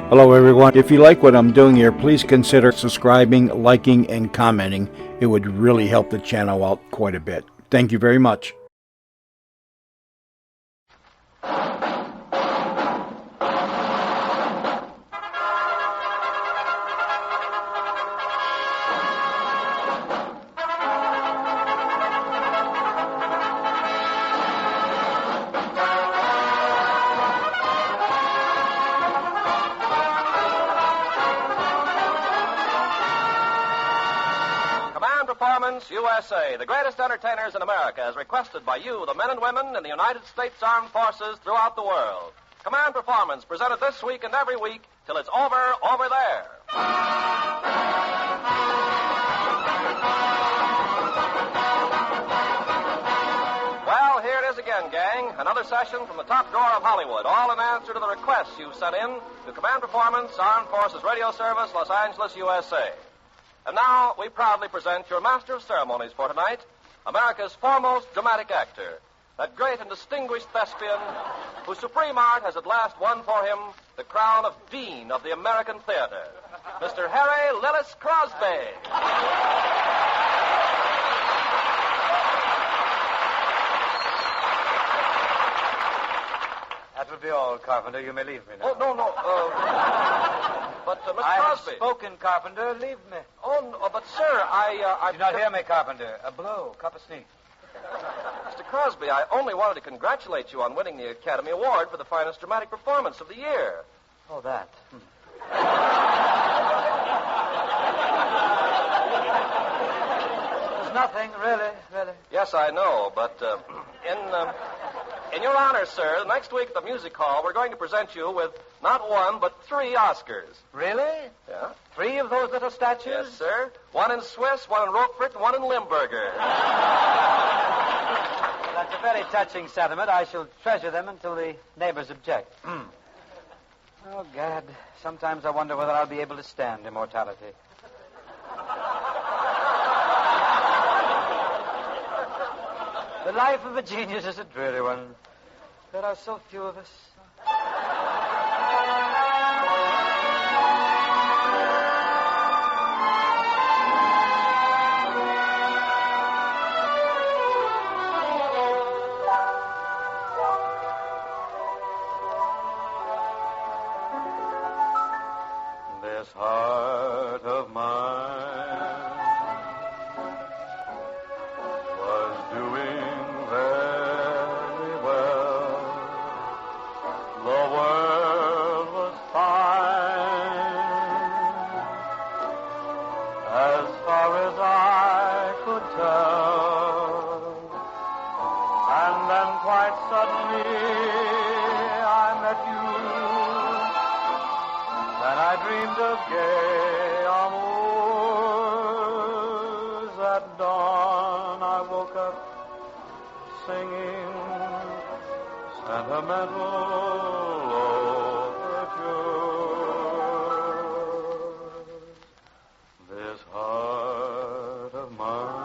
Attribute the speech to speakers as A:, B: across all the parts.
A: Hello, everyone. If you like what I'm doing here, please consider subscribing, liking, and commenting. It would really help the channel out quite a bit. Thank you very much.
B: USA, the greatest entertainers in America, as requested by you, the men and women in the United States Armed Forces throughout the world. Command Performance, presented this week and every week till it's over there. Well, here it is again, gang. Another session from the top drawer of Hollywood, all in answer to the requests you sent in to Command Performance, Armed Forces Radio Service, Los Angeles, USA. And now, we proudly present your master of ceremonies for tonight, America's foremost dramatic actor, that great and distinguished thespian whose supreme art has at last won for him the crown of Dean of the American Theater, Mr. Harry Lillis Crosby.
C: That will be all, Carpenter. You may leave me now.
B: Oh, no. But, Mr.
C: I
B: Crosby.
C: have spoken, Carpenter. Leave me.
B: Oh, no, but, sir, I...
C: Did you not hear me, Carpenter? A blow, cup of sneak.
B: Mr. Crosby, I only wanted to congratulate you on winning the Academy Award for the finest dramatic performance of the year.
C: Oh, that. There's nothing, really.
B: Yes, I know, but in your honor, sir, next week at the Music Hall, we're going to present you with not one, but 3 Oscars.
C: Really?
B: Yeah.
C: 3 of those little statues?
B: Yes, sir. 1 in Swiss, 1 in Roquefort, and 1 in Limburger.
C: That's a very touching sentiment. I shall treasure them until the neighbors object. Oh, Gad. Sometimes I wonder whether I'll be able to stand immortality. The life of a genius is a dreary one. There are so few of us.
D: This heart of mine was doing very well. The world was fine as far as I could tell. And then quite suddenly I met you. And I dreamed of gay amours. At dawn I woke up singing sentimental overtures. This heart of mine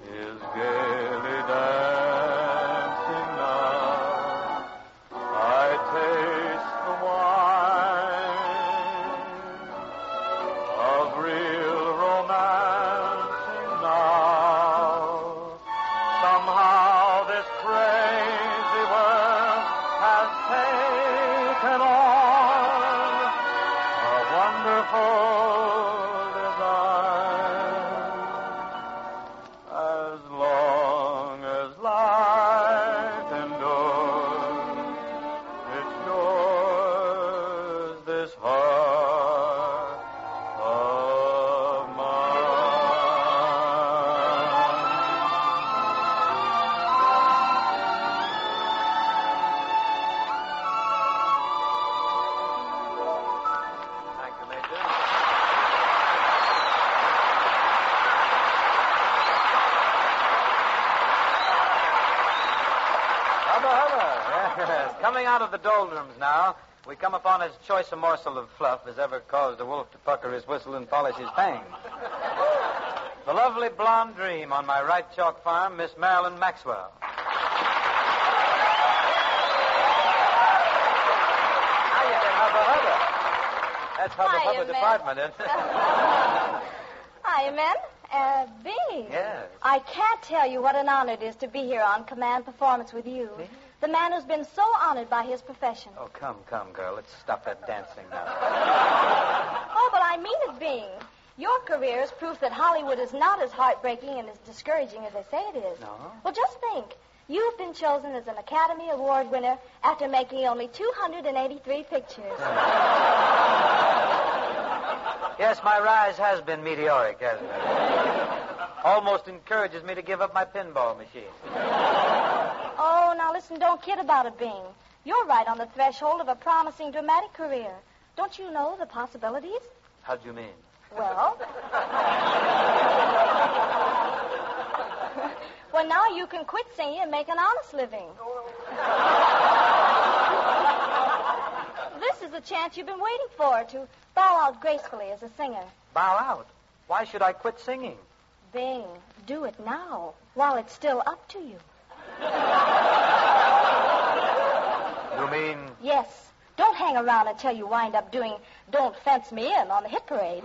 D: is gaily dancing now. I taste the wine of real romancing now. Somehow this crazy world has taken on a wonderful design. As long as life endures, it's yours, this heart of mine.
B: Thank you, Major.
C: Yes. Coming out of the doldrums now, we come upon as choice a morsel of fluff as ever caused a wolf to pucker his whistle and polish his fangs. The lovely blonde dream on my right chalk farm, Miss Marilyn Maxwell. That's how the
E: Hiya,
C: public
E: men.
C: department is.
E: Hi, men. Bing.
C: Yes.
E: I can't tell you what an honor it is to be here on Command Performance with you.
C: Me?
E: The man who's been so honored by his profession.
C: Oh, come, girl. Let's stop that dancing now.
E: Oh, but I mean it, Bing. Your career is proof that Hollywood is not as heartbreaking and as discouraging as they say it is.
C: No?
E: Well, just think. You've been chosen as an Academy Award winner after making only 283 pictures.
C: Yes, my rise has been meteoric, hasn't it? Almost encourages me to give up my pinball machine.
E: Oh, now listen, don't kid about it, Bing. You're right on the threshold of a promising dramatic career. Don't you know the possibilities?
C: How do you mean?
E: Well... well, now you can quit singing and make an honest living. This is the chance you've been waiting for, to bow out gracefully as a singer.
C: Bow out? Why should I quit singing?
E: Bing, do it now, while it's still up to you.
C: You mean...
E: Yes. Don't hang around until you wind up doing Don't Fence Me In on the hit parade.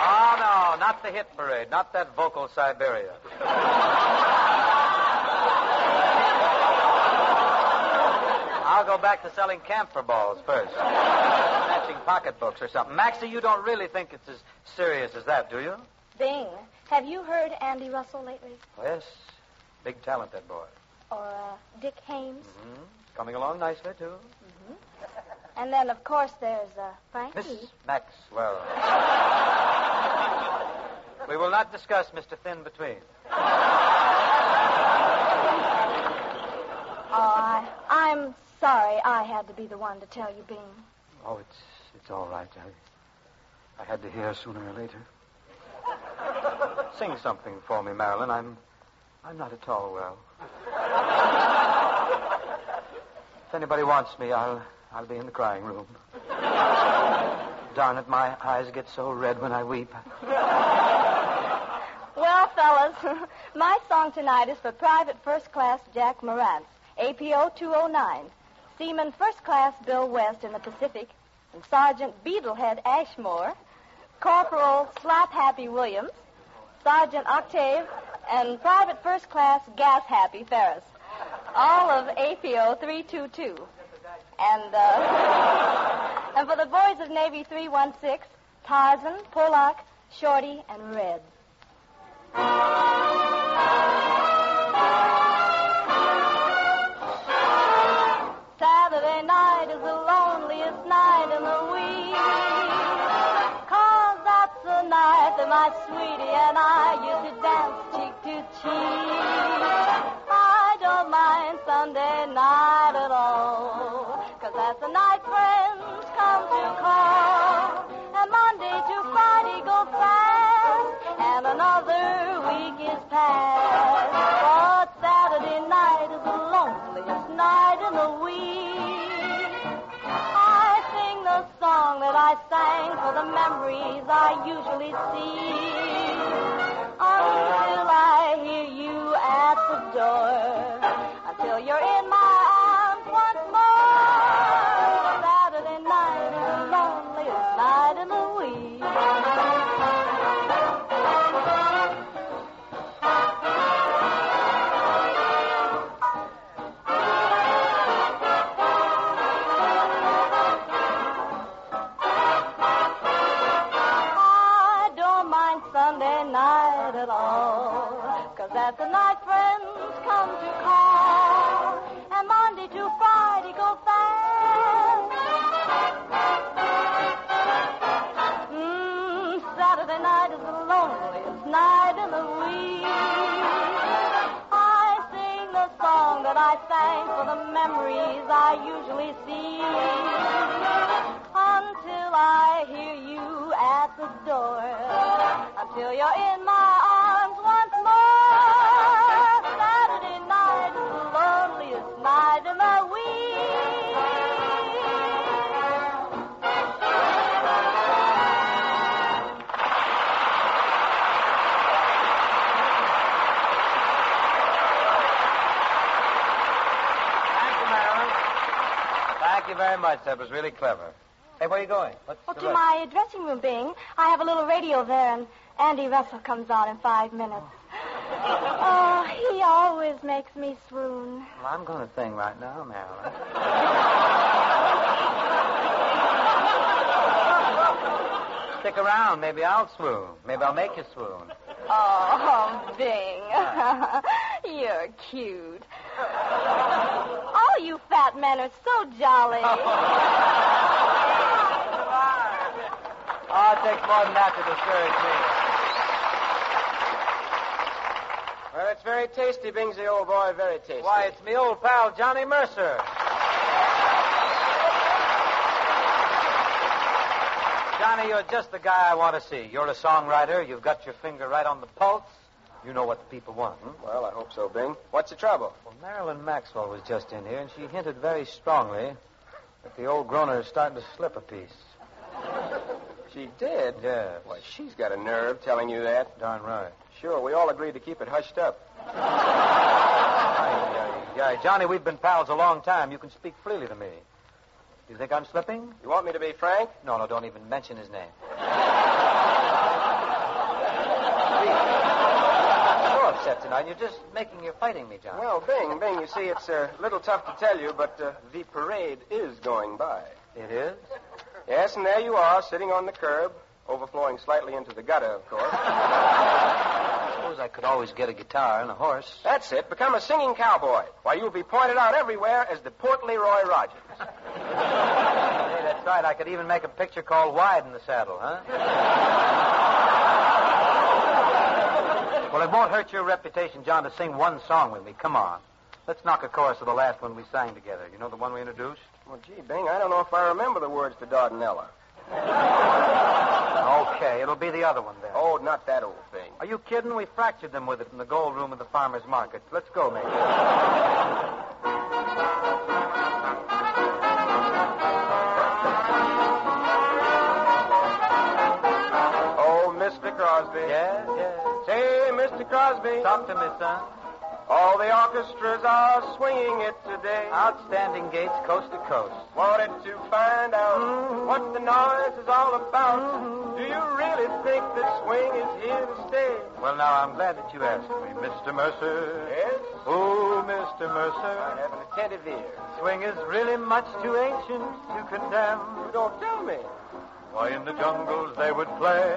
C: Oh, no, not the hit parade, not that vocal Siberia. I'll go back to selling camphor balls first. Matching pocketbooks or something. Maxie, you don't really think it's as serious as that, do you?
E: Bing, have you heard Andy Russell lately?
C: Yes. Big talent, that boy.
E: Or Dick Haymes?
C: Mm-hmm. Coming along nicely, too.
E: And then, of course, there's Frankie.
C: Miss Maxwell. We will not discuss Mr. Thin Between.
E: Oh, I'm sorry I had to be the one to tell you, Bing.
C: Oh, it's all right. I had to hear sooner or later. Sing something for me, Marilyn. I'm not at all well. If anybody wants me, I'll be in the crying room. Darn it, my eyes get so red when I weep.
E: Well, fellas, my song tonight is for Private First Class Jack Morantz, APO 209, Seaman First Class Bill West in the Pacific, and Sergeant Beetlehead Ashmore, Corporal Slap Happy Williams, Sergeant Octave, and Private First Class Gas Happy Ferris, all of APO 322. And for the boys of Navy 316, Tarzan, Pollock, Shorty, and Red. Saturday night is the loneliest night in the week, 'cause that's the night that my sweetie and I used to dance cheek to cheek. I don't mind Sunday night at all, 'cause that's the night friends come to call, and Monday to Friday go fast, and another week is past. But Saturday night is the loneliest night in the week. I sing the song that I sang for the memories I usually see, until I hear you at the door, until you're in my arms once more. Saturday night is the loneliest night in the week. Sunday night at all, 'cause that's the night friends come to call, and Monday to Friday go fast. Saturday night is the loneliest night in the week. I sing the song that I sang for the memories I usually see, until I hear you at the door, until you're in my arms once more. Saturday night is the loneliest night in the week.
C: very much. That was really clever. Hey, where are you going? What's
E: Well,
C: the
E: to
C: rush?
E: my dressing room, Bing. I have a little radio there, and Andy Russell comes on in 5 minutes. Oh, he always makes me swoon.
C: Well, I'm going to sing right now, Marilyn. Stick around. Maybe I'll swoon. Maybe I'll make you swoon.
E: Oh, Bing. You're cute. All you fat men are so jolly.
C: Oh, it takes more than that to discourage me.
F: Well, it's very tasty, Bingsy, old boy, very tasty.
C: Why, it's me old pal, Johnny Mercer. Johnny, you're just the guy I want to see. You're a songwriter. You've got your finger right on the pulse. You know what the people want.
F: Well, I hope so, Bing. What's the trouble?
C: Well, Marilyn Maxwell was just in here, and she hinted very strongly that the old groaner is starting to slip a piece.
F: She did?
C: Yes.
F: Why, she's got a nerve telling you that.
C: Darn right.
F: Sure, we all agreed to keep it hushed up.
C: Yeah, Johnny, we've been pals a long time. You can speak freely to me. Do you think I'm slipping?
F: You want me to be frank?
C: No, don't even mention his name. So upset tonight. You're just you're fighting me, Johnny.
F: Well, Bing, you see, it's a little tough to tell you, but the parade is going by.
C: It is?
F: Yes, and there you are, sitting on the curb, overflowing slightly into the gutter, of course.
C: I suppose I could always get a guitar and a horse.
F: That's it. Become a singing cowboy. Why, you'll be pointed out everywhere as the portly Roy Rogers.
C: Hey, that's right. I could even make a picture called Wide in the Saddle, huh? Well, it won't hurt your reputation, John, to sing one song with me. Come on. Let's knock a chorus of the last one we sang together. You know the one we introduced?
F: Well, gee, Bing, I don't know if I remember the words to Dardanella.
C: Okay, it'll be the other one then.
F: Oh, not that old thing.
C: Are you kidding? We fractured them with it in the gold room of the farmer's market. Let's go, maybe.
F: Oh, Mr. Crosby.
C: Yes.
F: Say, Mr. Crosby.
C: Talk to me, son.
F: All the orchestras are swinging it today.
C: Outstanding gates coast to coast.
F: Wanted to find out what the noise is all about. Do you really think that swing is here to stay?
C: Well, now, I'm glad that you asked me, Mr. Mercer.
F: Yes?
C: Oh, Mr.
F: I
C: Mercer.
F: have an attentive ear.
C: Swing is really much too ancient to condemn.
F: You don't tell me.
C: Why, in the jungles they would play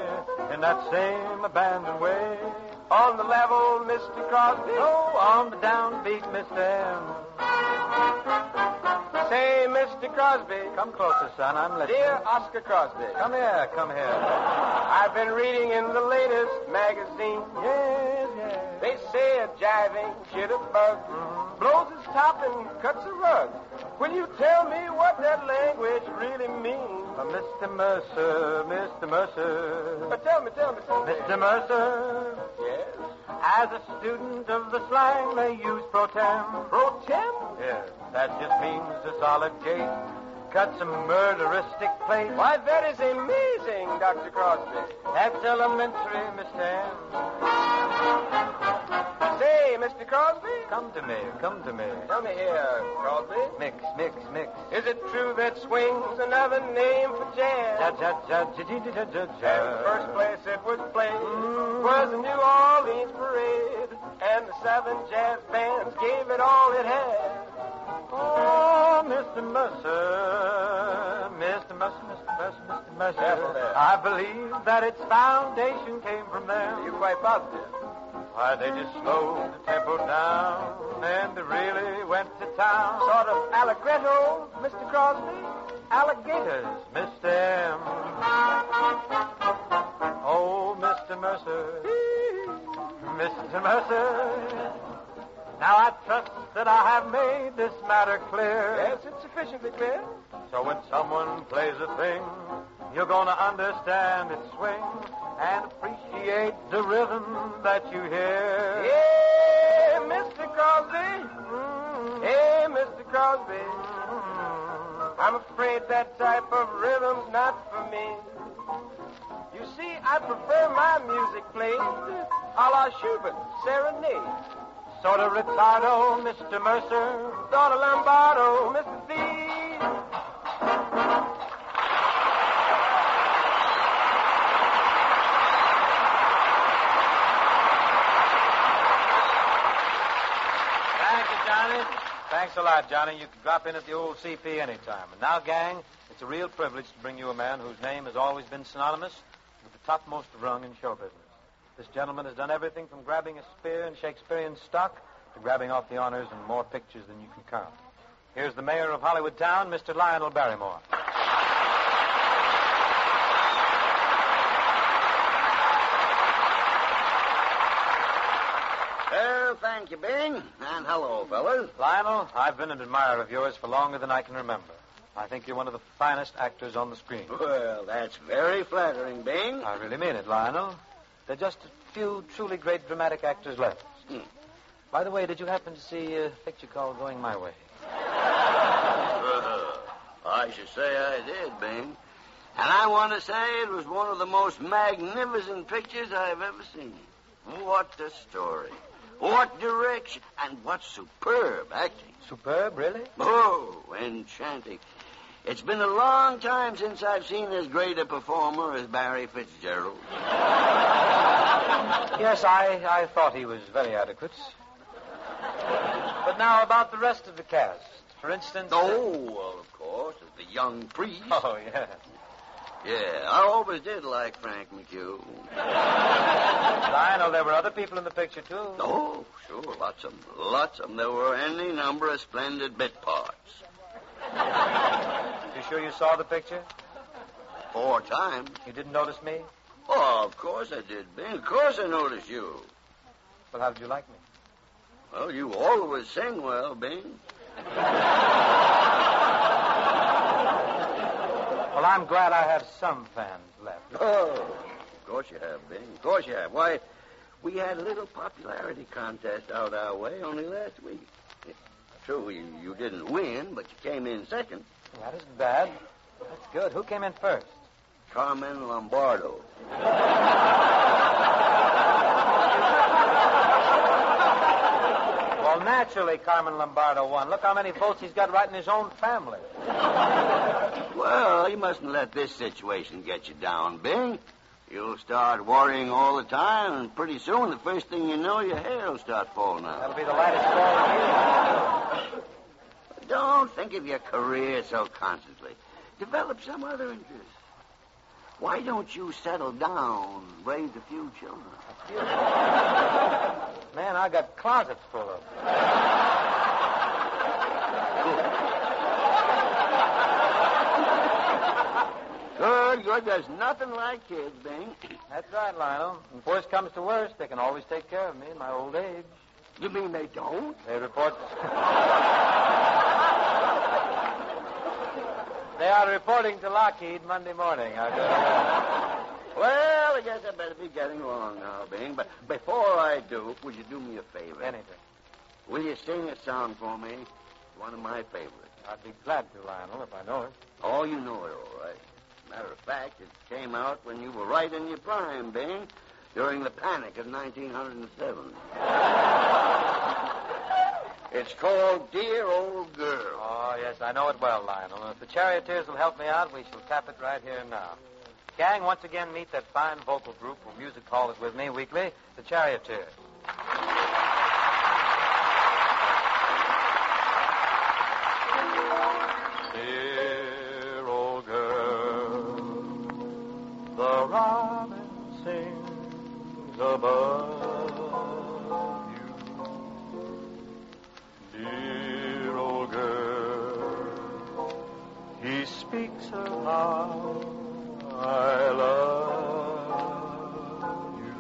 C: in that same abandoned way.
F: On the level, Mr. Crosby.
C: Oh, on the downbeat, Mr. M.
F: Say, Mr. Crosby.
C: Come closer, son. I'm listening.
F: Dear Oscar Crosby.
C: Come here.
F: I've been reading in the latest magazine.
C: Yes.
F: They say a jiving jitterbug blows his top and cuts a rug. Will you tell me what that language really means?
C: Mr. Mercer.
F: But tell me.
C: Mr. Mercer.
F: Yes?
C: As a student of the slang, they use pro tem.
F: Pro tem?
C: Yes, that just means a solid gait. Cuts a murderistic place.
F: Why, that is amazing, Dr. Crosby.
C: That's elementary, Mr. M.
F: Say, Mr. Crosby.
C: Come to me.
F: Tell me here, Crosby.
C: Mix.
F: Is it true that swing's another name for jazz? And first place it was played was the New Orleans Parade, and the 7 jazz bands gave it all it had.
C: Oh, Mr. Mercer.
F: Careful there.
C: I believe that its foundation came from them.
F: Are you quite positive?
C: Why, they just slowed the tempo down, and they really went to town.
F: Sort of allegretto, Mr. Crosby?
C: Alligators, Mr. M. Oh, Mr. Mercer. Mr. Mercer. Now I trust that I have made this matter clear.
F: Yes, it's sufficiently clear.
C: So when someone plays a thing, you're going to understand its swing and appreciate the rhythm that you hear.
F: Hey, Mr. Crosby. Hey, Mr. Crosby. I'm afraid that type of rhythm's not for me. You see, I prefer my music played a la Schubert, serenade.
C: Sort of retardo, Mr. Mercer.
F: Sort of Lombardo, Mr. V.
C: Thanks a lot, Johnny. You can drop in at the old CP anytime. And now, gang, it's a real privilege to bring you a man whose name has always been synonymous with the topmost rung in show business. This gentleman has done everything from grabbing a spear in Shakespearean stock to grabbing off the honors in more pictures than you can count. Here's the mayor of Hollywood Town, Mr. Lionel Barrymore.
G: Well, thank you, Bing. And hello, fellas.
C: Lionel, I've been an admirer of yours for longer than I can remember. I think you're one of the finest actors on the screen.
G: Well, that's very flattering, Bing.
C: I really mean it, Lionel. There are just a few truly great dramatic actors left. By the way, did you happen to see a picture called Going My Way?
G: I should say I did, Bing. And I want to say it was one of the most magnificent pictures I've ever seen. What a story. What direction. And what superb acting.
C: Superb, really?
G: Oh, enchanting. It's been a long time since I've seen as great a performer as Barry Fitzgerald.
C: Yes, I thought he was very adequate. But now about the rest of the cast. For instance...
G: Oh, well, of course, the young priest.
C: Oh, yeah.
G: Yeah, I always did like Frank McHugh.
C: Lionel, there were other people in the picture, too.
G: Oh, sure, lots of them. There were any number of splendid bit parts.
C: You sure you saw the picture?
G: 4 times.
C: You didn't notice me?
G: Oh, of course I did, Bing. Of course I noticed you.
C: Well, how did you like me?
G: Well, you always sing well, Bing.
C: Well, I'm glad I have some fans left.
G: Oh, of course you have, Bing. Of course you have. Why, we had a little popularity contest out our way only last week. True, you didn't win, but you came in second.
C: Well, that isn't bad. That's good. Who came in first?
G: Carmen Lombardo.
C: Well, naturally, Carmen Lombardo won. Look how many votes he's got right in his own family.
G: Well, you mustn't let this situation get you down, Bing. You'll start worrying all the time, and pretty soon, the first thing you know, your hair will start falling out.
C: That'll be the lightest fall of you.
G: Don't think of your career so constantly. Develop some other interest. Why don't you settle down and raise a few children?
C: Man, I got closets full of them.
G: Good. There's nothing like kids, Bing.
C: That's right, Lionel. And if worst comes to worst, they can always take care of me in my old age.
G: You mean they don't?
C: They report... They are reporting to Lockheed Monday morning.
G: Well, I guess I better be getting along now, Bing. But before I do, would you do me a favor?
C: Anything.
G: Will you sing a song for me? One of my favorites.
C: I'd be glad to, Lionel, if I know it.
G: Oh, you know it all right. Matter of fact, it came out when you were right in your prime, Bing, during the panic of 1907. It's called Dear Old Girl.
C: Oh, yes, I know it well, Lionel. And if the Charioteers will help me out, we shall tap it right here and now. Gang, once again, meet that fine vocal group who music hall is with me weekly, the Charioteers.
D: Dear old girl, the robin sings above you. Dear old girl, he speaks of how I love you.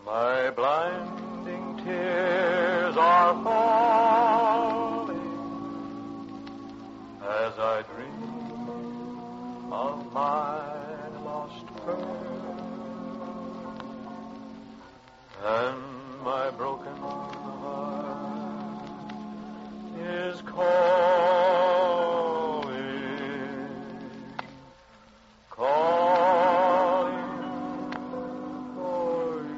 D: My blinding tears are falling as I dream of my lost pearl, and my broken heart is calling for you.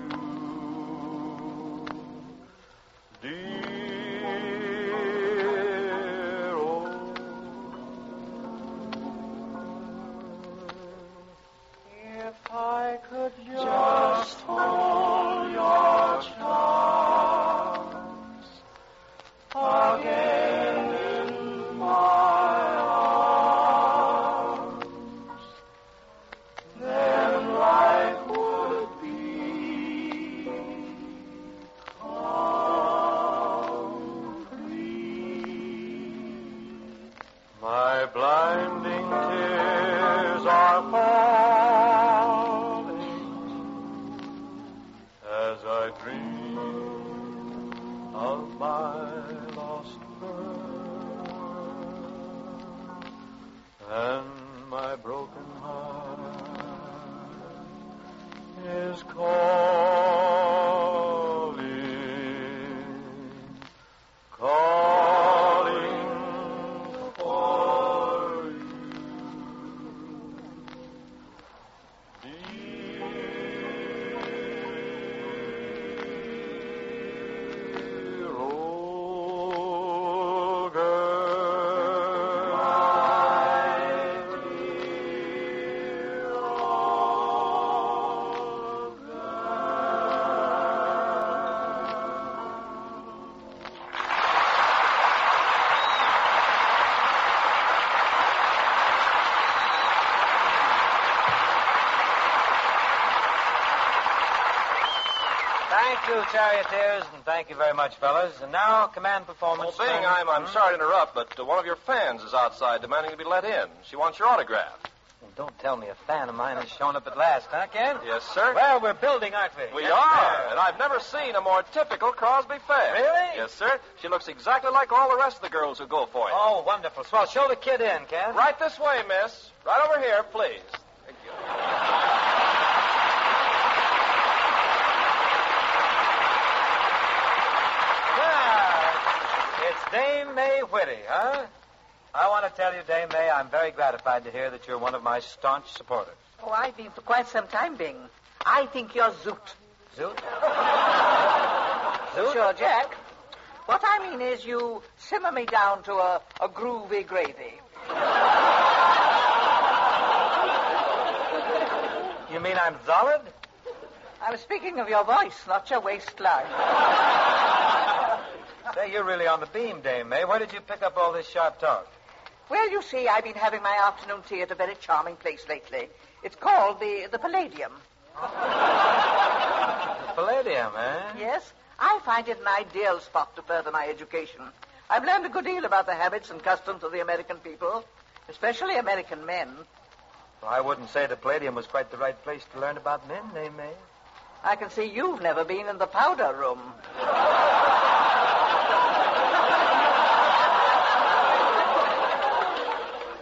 D: as I dream of my lost pearl and my broken heart is calling for you. Dear old girl, my dear old
C: Thank you, charioteers, and thank you very much, fellas. And now, command performance.
B: Well, Bing, I'm sorry to interrupt, but one of your fans is outside demanding to be let in. She wants your autograph.
C: Well, don't tell me a fan of mine has shown up at last, huh, Ken?
B: Yes, sir.
C: Well, we're building, aren't we?
B: We
C: Yes,
B: are,
C: sir.
B: and I've never seen a more typical Crosby fan.
C: Really?
B: Yes, sir. She looks exactly like all the rest of the girls who go for it.
C: Oh, wonderful. Swell. Show the kid in, Ken.
B: Right this way, miss. Right over here, please. Thank you.
C: It's Dame May Whitty, huh? I want to tell you, Dame May, I'm very gratified to hear that you're one of my staunch supporters.
H: Oh, I've been for quite some time, Bing. I think you're zoot.
C: Zoot?
H: Sure, Jack. What I mean is you simmer me down to a groovy gravy.
C: You mean I'm solid?
H: I'm speaking of your voice, not your waistline.
C: Say, you're really on the beam, Dame May. Where did you pick up all this sharp talk?
H: Well, you see, I've been having my afternoon tea at a very charming place lately. It's called the Palladium.
C: Palladium, eh?
H: Yes, I find it an ideal spot to further my education. I've learned a good deal about the habits and customs of the American people, especially American men.
C: Well, I wouldn't say the Palladium was quite the right place to learn about men, Dame May.
H: I can see you've never been in the powder room.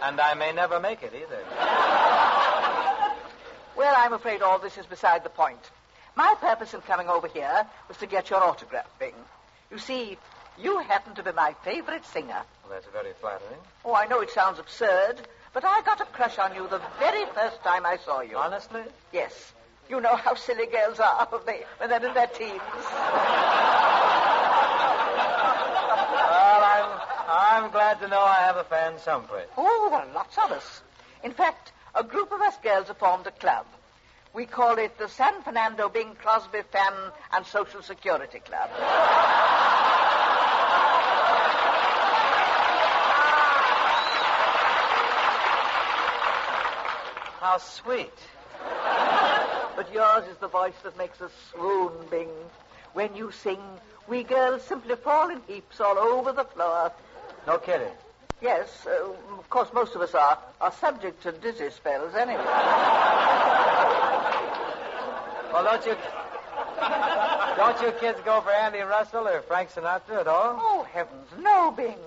C: And I may never make it either.
H: Well, I'm afraid all this is beside the point. My purpose in coming over here was to get your autograph, Bing. You see, you happen to be my favorite singer.
C: Well, that's very flattering.
H: Oh, I know it sounds absurd, but I got a crush on you the very first time I saw you.
C: Honestly?
H: Yes. You know how silly girls are when they're in their teens.
C: Well, I'm glad to know I have a fan someplace.
H: Oh, there are lots of us. In fact, a group of us girls have formed a club. We call it the San Fernando Bing Crosby Fan and Social Security Club.
C: How sweet.
H: But yours is the voice that makes us swoon, Bing. When you sing, we girls simply fall in heaps all over the floor.
C: No kidding.
H: Yes, of course, most of us are subject to dizzy spells anyway.
C: Well, don't you kids go for Andy Russell or Frank Sinatra at all?
H: Oh, heavens, no, Bing.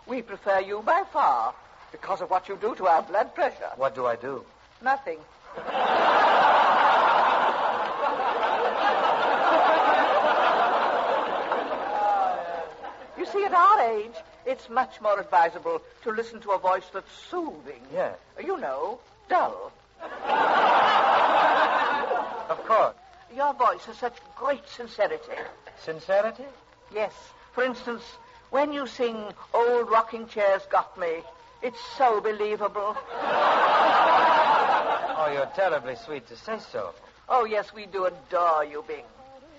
H: We prefer you by far because of what you do to our blood pressure.
C: What do I do?
H: Nothing. You see, at our age, it's much more advisable to listen to a voice that's soothing.
C: Yeah.
H: You know, dull.
C: Of course.
H: Your voice has such great sincerity.
C: Sincerity?
H: Yes. For instance, when you sing Old Rocking Chair's Got Me, it's so believable.
C: Oh, you're terribly sweet to say so.
H: Oh, yes, we do adore you, Bing.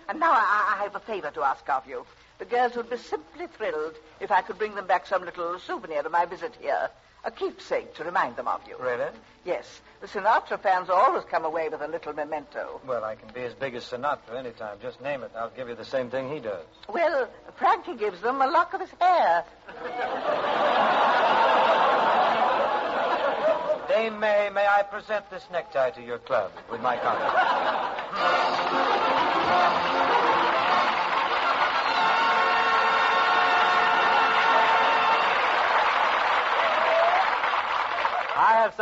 H: And now I have a favor to ask of you. The girls would be simply thrilled if I could bring them back some little souvenir of my visit here. A keepsake to remind them of you.
C: Really?
H: Yes. The Sinatra fans always come away with a little memento.
C: Well, I can be as big as Sinatra any time. Just name it. I'll give you the same thing he does.
H: Well, Frankie gives them a lock of his hair.
C: Dame May, may I present this necktie to your club with my compliments?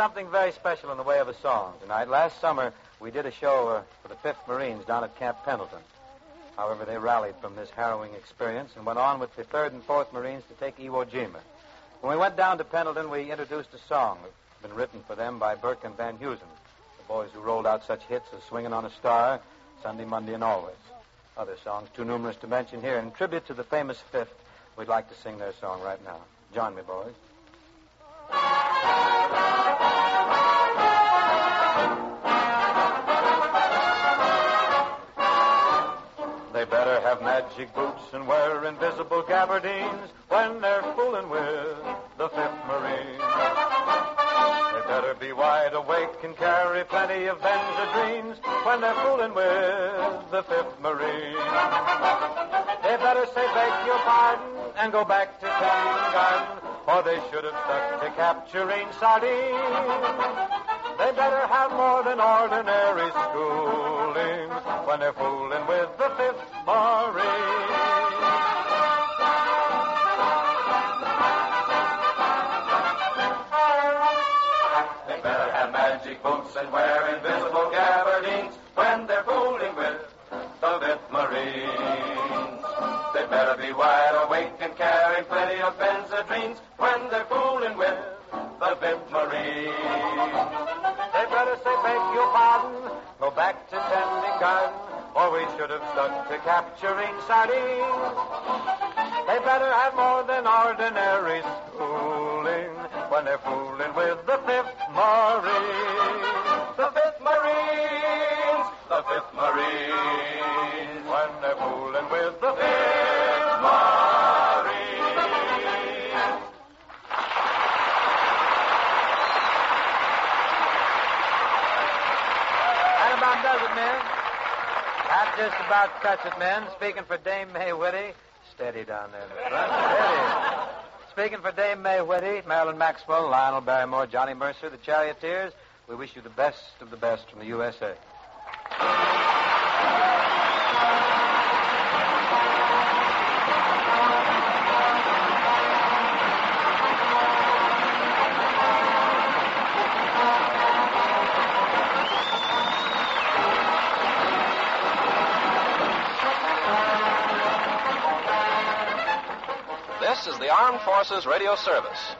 C: something very special in the way of a song tonight. Last summer, we did a show for the 5th Marines down at Camp Pendleton. However, they rallied from this harrowing experience and went on with the 3rd and 4th Marines to take Iwo Jima. When we went down to Pendleton, we introduced a song that's been written for them by Burke and Van Heusen, the boys who rolled out such hits as Swingin' on a Star, Sunday, Monday, and Always. Other songs too numerous to mention here. In tribute to the famous 5th, we'd like to sing their song right now. Join me, boys.
D: They better have magic boots and wear invisible gabardines when they're fooling with the 5th Marine. They better be wide awake and carry plenty of Benzedrines when they're fooling with the 5th Marine. They better say beg your pardon and go back to kindergarten, or they should have stuck to capturing sardines. They better have more than ordinary schooling when they're fooling with the 5th Marine. They better have magic boots and wear invisible gabardines when they're fooling with the 5th Marines. They better be wide awake and carry plenty of Benzedrines when they're fooling with the 5th Marines. They better say beg your pardon, go back to tending garden, or we should have stuck to capturing sardines. They better have more than ordinary schooling when they're fooling with the 5th Marines. The 5th Marines, the 5th Marines, when they're fooling with the 5th Marines.
C: That about does it, men. That just about cuts it, men. Speaking for Dame May Whitty. Steady down there in the front. Steady. Speaking for Dame May Whitty, Marilyn Maxwell, Lionel Barrymore, Johnny Mercer, the Charioteers, we wish you the best of the best from the USA.
B: This is the Armed Forces Radio Service.